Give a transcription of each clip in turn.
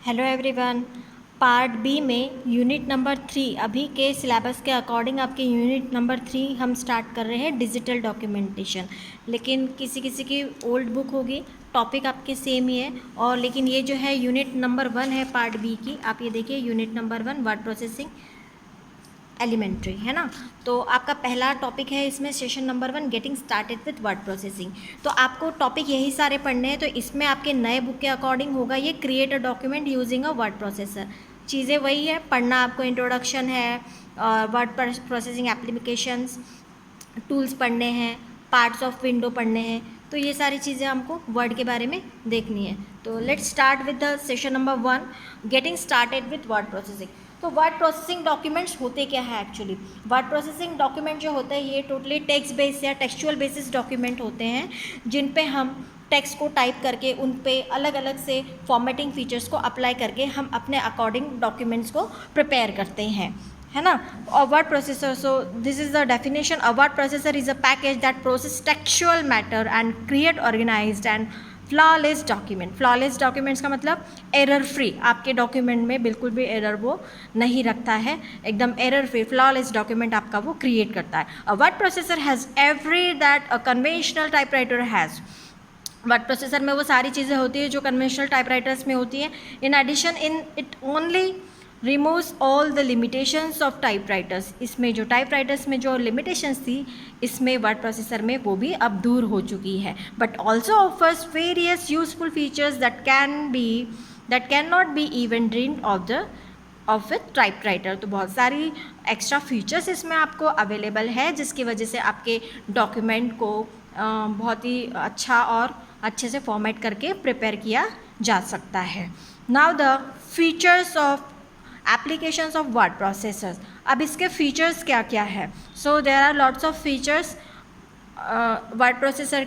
Hello everyone. Part B में unit number 3 अभी के सिलेबस के अकॉर्डिंग आपके यूनिट नंबर 3 हम स्टार्ट कर रहे हैं डिजिटल डॉक्यूमेंटेशन। लेकिन किसी किसी की ओल्ड बुक होगी, टॉपिक आपके सेम ही है। और लेकिन ये जो है यूनिट नंबर 1 है पार्ट बी की। आप ये देखिए unit number 1 word processing elementary है ना। तो आपका पहला टॉपिक है इसमें session number 1 getting started with word processing. तो आपको टॉपिक यही सारे पढ़ने हैं। तो इसमें आपके नए बुक के अकॉर्डिंग होगा ये create a document using a word processor. चीज़ें वही है, पढ़ना आपको इंट्रोडक्शन है, वर्ड प्रोसेसिंग एप्लीकेशंस टूल्स पढ़ने हैं, पार्ट्स ऑफ विंडो पढ़ने हैं। तो ये सारी चीज़ें हमको वर्ड के बारे में देखनी है। तो let's start with the session number 1 getting started with word processing. तो वर्ड प्रोसेसिंग डॉक्यूमेंट्स होते क्या है एक्चुअली? वर्ड प्रोसेसिंग डॉक्यूमेंट जो होते हैं ये टोटली टेक्स्ट बेस्ड या टेक्सचुअल बेसिस डॉक्यूमेंट होते हैं, जिन पे हम टेक्स्ट को टाइप करके उन पे अलग अलग से फॉर्मेटिंग फीचर्स को अप्लाई करके हम अपने अकॉर्डिंग डॉक्यूमेंट्स को प्रिपेयर करते हैं, है ना। A word processor, so this is the definition. A word processor is a package that processes textual matter and create organized and flawless document. Flawless documents का मतलब एरर फ्री, आपके document में बिल्कुल भी एरर वो नहीं रखता है, एकदम एरर फ्री फ्लॉलेस डॉक्यूमेंट आपका वो क्रिएट करता है। A word processor has every that a conventional typewriter has. Word processor में वो सारी चीज़ें होती है जो कन्वेंशनल टाइपराइटर्स में होती है। In addition in it only removes all the limitations of typewriters. इसमें जो टाइपराइटर्स में जो लिमिटेशंस थी इसमें वर्ड प्रोसेसर में वो भी अब दूर हो चुकी है। But also offers various useful features that can not be even dreamed of with typewriter. तो बहुत सारी एक्स्ट्रा फीचर्स इसमें आपको अवेलेबल है, जिसकी वजह से आपके डॉक्यूमेंट को बहुत ही अच्छा और अच्छे से फॉर्मेट करके प्रिपेयर किया जा सकता है। Now the features of applications of word processors. अब इसके फीचर्स क्या क्या है? So there are lots of features word processor.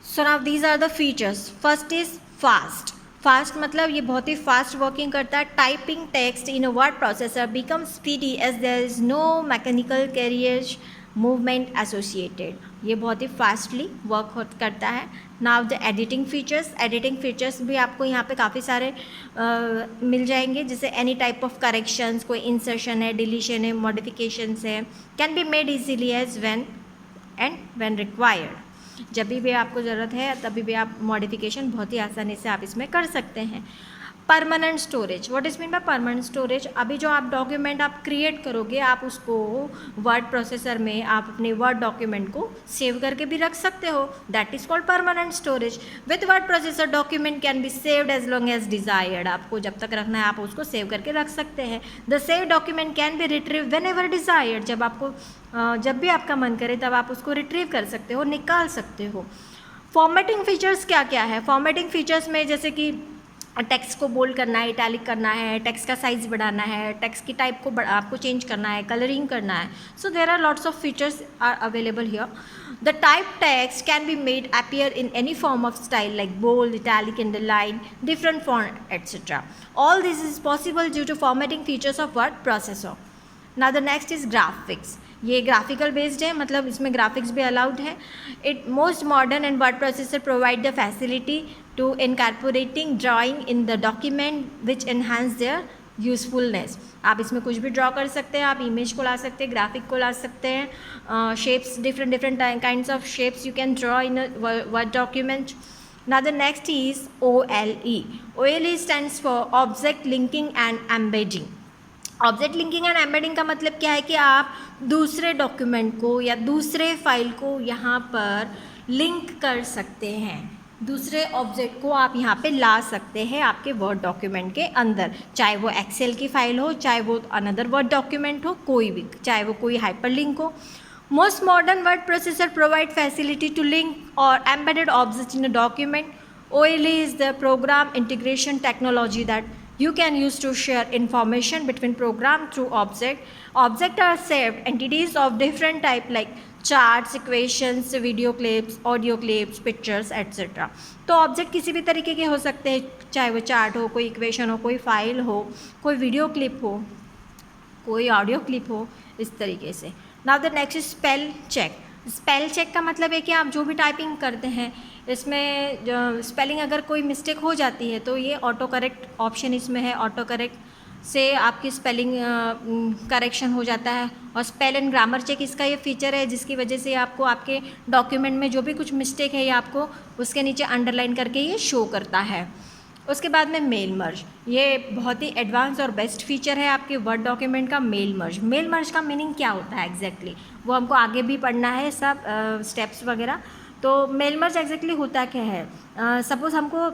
So now these are the features. First is fast. Fast मतलब ये बहुत ही फास्ट वर्किंग करता है। Typing text in a word processor become speedy as there is no mechanical carriers movement associated. ये बहुत ही fastly work करता है। Now the editing features. Editing features भी आपको यहाँ पे काफ़ी सारे मिल जाएंगे, जैसे एनी टाइप ऑफ करेक्शंस, कोई इंसर्शन है, डिलीशन है, मॉडिफिकेशंस है, can be made easily as when required. जब भी आपको ज़रूरत है तभी भी आप मॉडिफिकेशन बहुत ही आसानी से आप इसमें कर सकते हैं। Permanent storage. What is mean by permanent storage? अभी जो आप डॉक्यूमेंट आप क्रिएट करोगे, आप उसको वर्ड प्रोसेसर में आप अपने वर्ड डॉक्यूमेंट को सेव करके भी रख सकते हो। That is called permanent storage. With word processor document can be saved as long as desired. आपको जब तक रखना है आप उसको सेव करके रख सकते हैं। The save document can B retrieve when ever desired. जब भी आपका मन करे तब आप उसको रिट्रीव कर सकते हो, निकाल सकते हो। फॉर्मेटिंग फीचर्स क्या क्या है? फॉर्मेटिंग फीचर्स में जैसे कि टेक्स्ट को बोल्ड करना है, इटैलिक करना है, टेक्स्ट का साइज बढ़ाना है, टेक्स्ट की टाइप को आपको चेंज करना है, कलरिंग करना है। So there are lots of features are available here. The type text can be made appear in any form of style like bold, italic, underline, different font etcetera. All this is possible due to formatting features of word processor. Now the next is graphics. ये graphical based है, मतलब इसमें graphics भी allowed है। It most modern and word processor provide the facility to incorporating drawing in the document which enhance there usefulness. आप इसमें कुछ भी ड्रॉ कर सकते हैं, आप इमेज को ला सकते हैं, ग्राफिक को ला सकते हैं, shapes, different kinds of shapes you can draw in word document. Now the next is OLE. OLE stands for Object Linking and Embedding. Object linking and embedding का मतलब क्या है कि आप दूसरे डॉक्यूमेंट को या दूसरे फाइल को यहाँ पर लिंक कर सकते हैं। दूसरे ऑब्जेक्ट को आप यहाँ पे ला सकते हैं आपके वर्ड डॉक्यूमेंट के अंदर, चाहे वो एक्सेल की फाइल हो, चाहे वो अनदर वर्ड डॉक्यूमेंट हो, कोई भी, चाहे वो कोई हाइपरलिंक हो। Most modern word processor provide facility to link और embedded object in a document. OLE is the program integration technology that you can use to share information between program through object. Objects are saved entities of different type like charts, equations, video clips, audio clips, pictures, etc. तो object किसी भी तरीके के हो सकते हैं, चाहे वो चार्ट हो, कोई इक्वेशन हो, कोई फाइल हो, कोई वीडियो क्लिप हो, कोई ऑडियो क्लिप हो, इस तरीके से. Now the next is spell check. Spell check का मतलब है कि आप जो भी टाइपिंग करते हैं इसमें स्पेलिंग अगर कोई मिस्टेक हो जाती है तो ये ऑटो करेक्ट ऑप्शन इसमें है, ऑटो करेक्ट से आपकी स्पेलिंग करेक्शन हो जाता है। और स्पेल एंड ग्रामर चेक इसका ये फीचर है जिसकी वजह से आपको आपके डॉक्यूमेंट में जो भी कुछ मिस्टेक है ये आपको उसके नीचे अंडरलाइन करके ये शो करता है। उसके बाद में मेल मर्ज, ये बहुत ही एडवांस और बेस्ट फीचर है आपके वर्ड डॉक्यूमेंट का। मेल मर्ज, मेल मर्ज का मीनिंग क्या होता है एग्जैक्टली वो हमको आगे भी पढ़ना है सब स्टेप्स वगैरह। तो मेल मर्ज एग्जैक्टली होता क्या है, सपोज़ हमको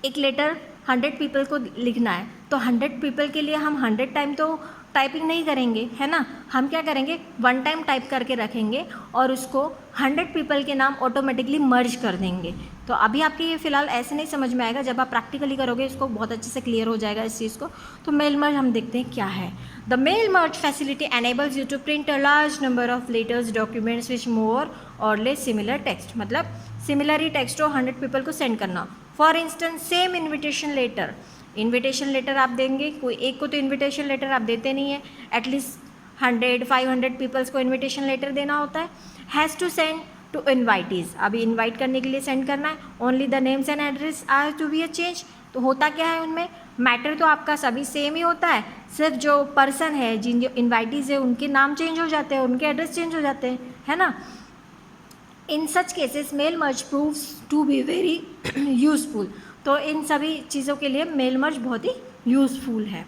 एक लेटर 100 पीपल को लिखना है तो 100 पीपल के लिए हम 100 टाइम तो टाइपिंग नहीं करेंगे, है ना। हम क्या करेंगे, 1 टाइम टाइप करके रखेंगे और उसको 100 पीपल के नाम ऑटोमेटिकली मर्ज कर देंगे। तो अभी आपके ये फिलहाल ऐसे नहीं समझ में आएगा, जब आप प्रैक्टिकली करोगे इसको बहुत अच्छे से क्लियर हो जाएगा इस चीज़ को। तो मेल मर्ज हम देखते हैं क्या है। The mail merge facility enables you to print a large number of letters documents which more or less similar text, मतलब सिमिलर ही टेक्स्ट हो 100 पीपल को सेंड करना। For instance same invitation letter, invitation letter आप देंगे, कोई एक को तो इन्विटेशन लेटर आप देते नहीं है, एटलीस्ट 100-500 पीपल्स को इन्विटेशन लेटर देना होता है। Has to send to invitees, अभी इन्वाइट करने के लिए सेंड करना है। Only the names and address are to be a change, तो होता क्या है उनमें, मैटर तो आपका सभी सेम ही होता है, सिर्फ जो पर्सन है जिन जो इन्वाइटीज़ है उनके नाम चेंज हो जाते हैं, उनके एड्रेस चेंज हो जाते हैं, है ना। In such cases mail merge proves to be very useful, तो इन सभी चीज़ों के लिए मेल मर्ज बहुत ही यूज़फुल है।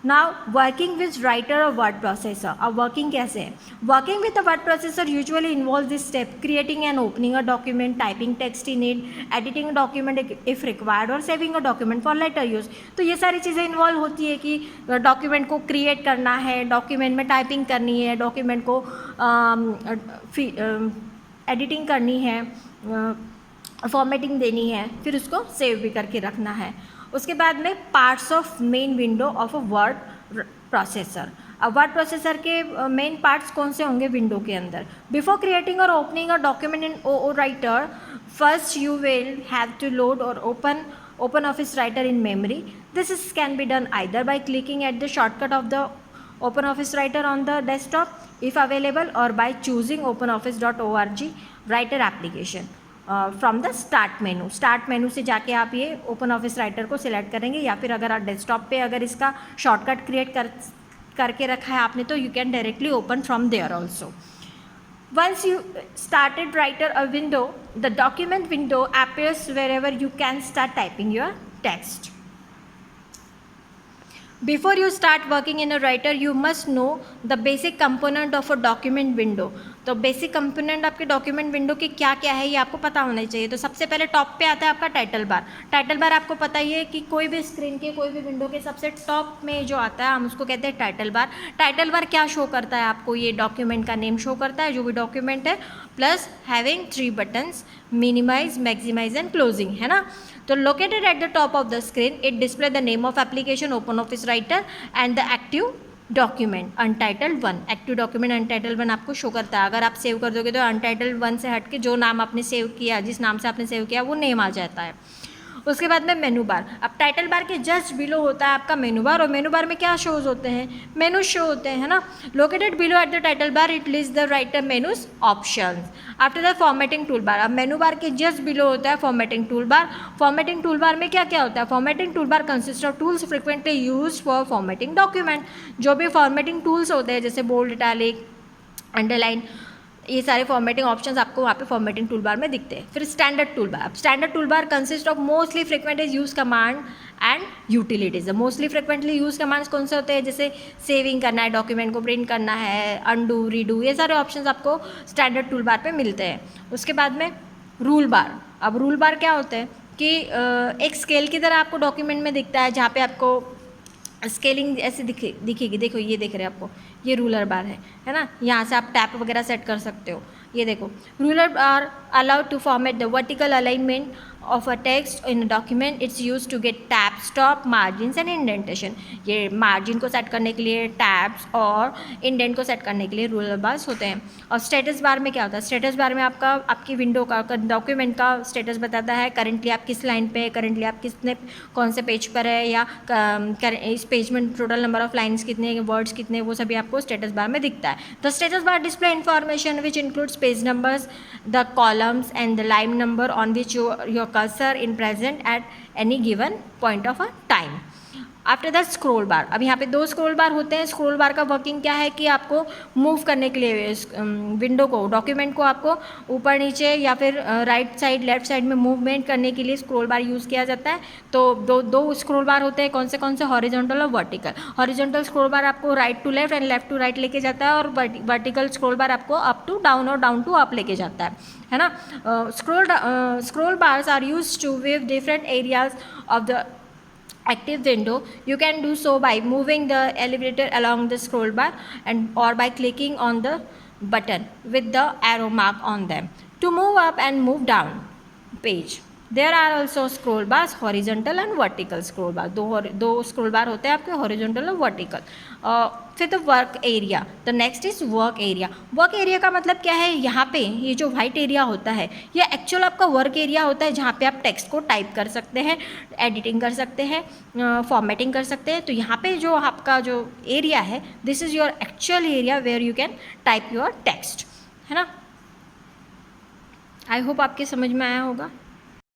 नाउ वर्किंग विद राइटर और वर्ड प्रोसेसर, अब वर्किंग कैसे है। Working with the word processor usually involve this step, creating and opening a document, typing text in it, editing a document if required और saving a document for later use. तो ये सारी चीज़ें involve होती है कि डॉक्यूमेंट को create करना है, डॉक्यूमेंट में टाइपिंग करनी है, डॉक्यूमेंट को एडिटिंग करनी है, फॉर्मेटिंग देनी है, फिर उसको सेव भी करके रखना है। उसके बाद में parts of main window of a word processor, अब वर्ड प्रोसेसर के मेन पार्ट्स कौन से होंगे विंडो के अंदर। बिफोर क्रिएटिंग और opening a document in O writer, first you will have to load और open office writer in memory. This can be done either by clicking at the shortcut of the open office writer on the desktop if available, or by choosing openoffice.org writer application from the start menu. Start menu से जाके आप ये open office writer को select करेंगे, या फिर अगर आप डेस्कटॉप पे अगर इसका शॉर्टकट क्रिएट करके रखा है आपने तो you can directly open from there also. Once you started writer a window, the document window appears wherever you can start typing your text. Before you start working in a writer, you must know the basic component of a document window. तो basic component आपके document window के क्या क्या है ये आपको पता होना चाहिए। तो सबसे पहले टॉप पे आता है आपका टाइटल बार। टाइटल बार आपको पता ही है कि कोई भी स्क्रीन के कोई भी विंडो के सबसे टॉप में जो आता है हम उसको कहते हैं टाइटल बार। टाइटल बार क्या शो करता है आपको, ये डॉक्यूमेंट का नेम शो करता है जो भी डॉक्यूमेंट है, plus having 3 buttons, minimise, maximise and closing, है ना। तो located at the top of the screen it display the name of application, open office writer and the active document untitled 1। Active document untitled 1 आपको show करता है। अगर आप save कर दोगे तो अनटाइटल्ड 1 से हट के जो नाम आपने सेव किया, जिस नाम से आपने सेव किया वो नेम आ जाता है। उसके बाद में मेनू बार, अब टाइटल बार के जस्ट बिलो होता है आपका मेनू बार, और मेनू बार में क्या शोज होते हैं, मेनू शो होते हैं, है ना। Located below at the title bar it list the writer menus options after the formatting tool bar. अब मेनू बार के जस्ट बिलो होता है formatting tool bar. Formatting tool bar में क्या क्या होता है, formatting tool bar consist of tools frequently use for formatting document. जो भी फॉर्मेटिंग टूल्स होते हैं जैसे बोल्ड, इटैलिक, अंडरलाइन, ये सारे फॉर्मेटिंग ऑप्शंस आपको वहाँ पे फॉर्मेटिंग टूल बार में दिखते हैं। फिर स्टैंडर्ड टूल बार, अब standard tool bar consist of mostly frequently use command and utilities. Mostly frequently use commands कौन से होते हैं, जैसे सेविंग करना है, डॉक्यूमेंट को प्रिंट करना है, अनडू, रीडू, ये सारे ऑप्शंस आपको स्टैंडर्ड टूल बार पे मिलते हैं। उसके बाद में रूल बार, अब रूल बार क्या होते हैं कि एक स्केल की तरह आपको डॉक्यूमेंट में दिखता है, जहाँ पे आपको स्केलिंग ऐसे दिखेगी। देखो ये देख रहे हैं आपको, ये रूलर बार है ना। यहाँ से आप टैप वगैरह सेट कर सकते हो। ये देखो ruler bar allowed to format the vertical alignment of a text in a document. It's used to get tab, stop, margins and indentation. ये margin को set करने के लिए tabs और indent को set करने के लिए ruler bars होते हैं. और status bar में क्या होता है? status bar में आपकी window का document का status बताता है, currently आप किस line पे है, currently आप कौन से पेज पर है, या इस पेज में total number of lines कितने, words कितने, वो सभी आपको status bar में दिखता है. The status bar display information which includes page numbers, the columns and the line number on which your cursor in present at any given point of a time. After that scroll bar. अब यहाँ पे 2 scroll bar होते हैं. Scroll bar का working क्या है कि आपको मूव करने के लिए विंडो को, डॉक्यूमेंट को आपको ऊपर नीचे या फिर राइट साइड लेफ्ट साइड में मूवमेंट करने के लिए स्क्रोल बार यूज़ किया जाता है. तो दो स्क्रोल बार होते हैं. कौन से हॉरिजॉन्टल और वर्टिकल. हॉरिजॉन्टल स्क्रोल बार आपको right to left and left to right लेके जाता है, और वर्टिकल स्क्रोल बार आपको अप टू डाउन और डाउन टू अप लेके जाता है ना. Scroll bars are use to view different areas of the active window. You can do so by moving the elevator along the scroll bar or by clicking on the button with the arrow mark on them to move up and move down page. There are also scroll bars, horizontal and vertical scroll bar. दो scroll bar होते हैं आपके, horizontal और vertical. फिर तो work area. The next is work area. Work area का मतलब क्या है? यहाँ पे ये जो वाइट एरिया होता है ये एक्चुअल आपका वर्क एरिया होता है, जहाँ पे आप टेक्स्ट को टाइप कर सकते हैं, एडिटिंग कर सकते हैं, फॉर्मेटिंग कर सकते हैं. तो यहाँ पे जो आपका जो एरिया है, this is your actual area where you can type your text, है ना. आई होप आपके समझ में आया होगा.